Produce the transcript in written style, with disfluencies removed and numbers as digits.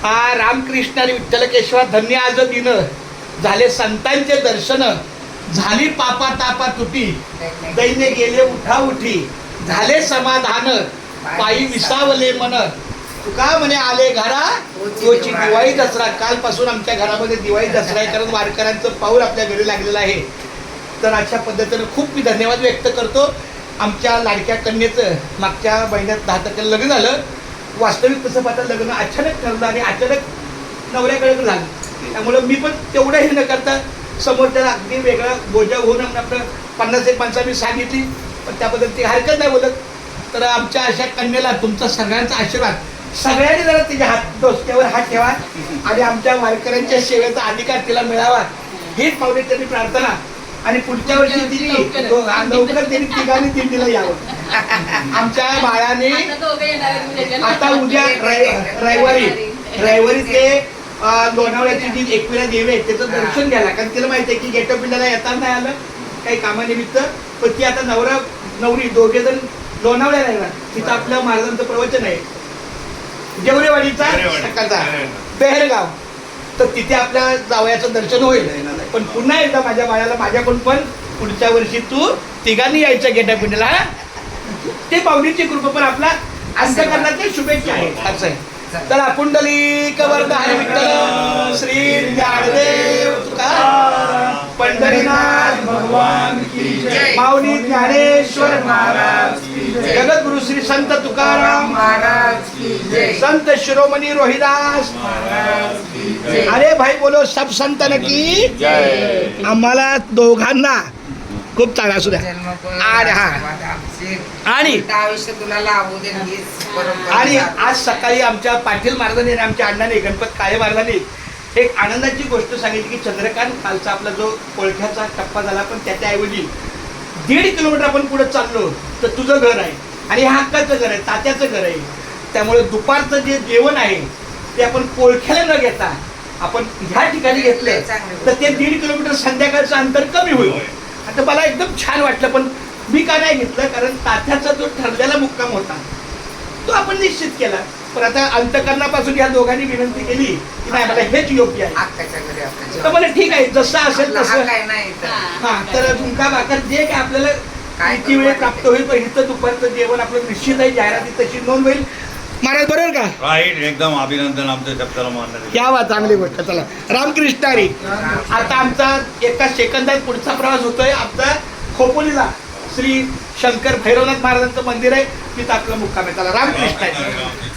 हा रामकृष्ण आणि विठ्ठल केशवा धन्य आज दिन झाले संतांचे दर्शन झाली पापा तापा तुटी दैन्य गेले उठा उठी झाले समाधान पायी विसावले मन तुका म्हणे आले घरा तोची दिवाळी दसरा. कालपासून आमच्या घरामध्ये दिवाळी दसरा आहे कारण वारकऱ्यांचं पाऊल आपल्या घरी लागलेलं आहे. तर अशा पद्धतीनं खूप मी धन्यवाद व्यक्त करतो. आमच्या लाडक्या कन्येचं मागच्या महिन्यात 10 तारखेला लग्न झालं. वास्तविक तसं पाहता लग्न अचानक ठरलं आणि अचानक नवऱ्याकडे झालं. त्यामुळं मी पण तेवढं हे न करता समोरच्याला अगदी वेगळा बोजा होऊन आपलं 50-1 माणसं मी सांगितली पण त्याबद्दल ती हरकत नाही बोलत. तर आमच्या अशा कन्येला तुमचा सगळ्यांचा आशीर्वाद सगळ्यांनी जरा तिच्या डोसक्यावर हात ठेवा आणि आमच्या वारकऱ्यांच्या सेवेचा अधिकार तिला मिळावा हीच पावलेच्यांनी प्रार्थना. आणि पुढच्या वर्षी तिने लवकर तिने तिघांनी दिंडीला यावं. आमच्या बाळाने आता उद्या रविवारी ते लोणावळ्याची जी एकविरा देवी आहे त्याचं दर्शन घ्यायला कारण तिला माहिती आहे की गेट ऑफ इंडियाला येता नाही आलं काही कामानिमित्त. पण ती आता नवरा नवरी दोघे जण लोणावळ्याला येणार. तिथं आपल्या महाराजांचं प्रवचन आहे जेवरेवाडीचा सकाळचा बेहरगाव. तर तिथे आपल्या जावयाचं दर्शन होईल. पण पुन्हा एकदा माझ्या बाळाला माझ्याकडून पण पुढच्या वर्षी तू तिघांनी यायचं गेट ऑफ इंडियाला. ते पाहुणीची कृपा पण आपला अंतकरणाच्या शुभेच्छा आहेत असं आहे. तर पुंडलिक वरदाय विठ्ठल श्री ज्ञानदेव तुकाराम पंढरीनाथ भगवान की जय. माऊली ज्ञानेश्वर महाराज की जय. जगद्गुरु श्री संत तुकाराम महाराज की जय. संत शिरोमणी रोहिदास महाराज की जय. अरे भाई बोलो सब संतन की जय. आम्हाला दोघांना खूप चांगला असू द्या. आणि आयुष्य तुला लाभू दे. आणि आज सकाळी आमच्या पाटील महाराजांनी आणि आमच्या अण्णाने गणपत काळे महाराजांनी एक आनंदाची गोष्ट सांगितली की चंद्रकांत कालचा आपला जो कोळख्याचा टप्पा झाला पण त्याच्याऐवजी 1.5 किलोमीटर आपण पुढे चाललो तर तुझं घर आहे आणि हे हक्काचं घर आहे तात्याचं घर आहे. त्यामुळे दुपारचं जे जेवण आहे ते आपण कोळख्याला न घेता आपण ह्या ठिकाणी घेतलं तर ते 1.5 किलोमीटर संध्याकाळचं अंतर कमी होईल. आता मला एकदम छान वाटलं. पण मी का नाही घेतलं कारण तात्याचा जो ठरलेला मुक्काम होता तो आपण निश्चित केला. पण आता अंतकरणापासून या दोघांनी विनंती केली की नाही मला हेच योग्य आहे. तर मला ठीक आहे जसं असेल तसं. हा तर झुणका भाकर जे काय आपल्याला किती वेळ प्राप्त होईल पण इथं दुपारचं जेवण आपलं निश्चित आहे. जाहिराती तशी नोंद होईल. महाराज बरोबर का? राईट एकदम अभिनंदन आमच्या शब्दाला मानणार. क्या वा चांगली गोष्ट. चला रामकृष्ण हरी. आता आमचा एका सेकंदात पुढचा प्रवास होतोय. आमचा खोपोलीला श्री शंकर भैरवनाथ महाराजांचं मंदिर आहे तिथं आपलं मुक्काम आहे. चला रामकृष्ण हरी.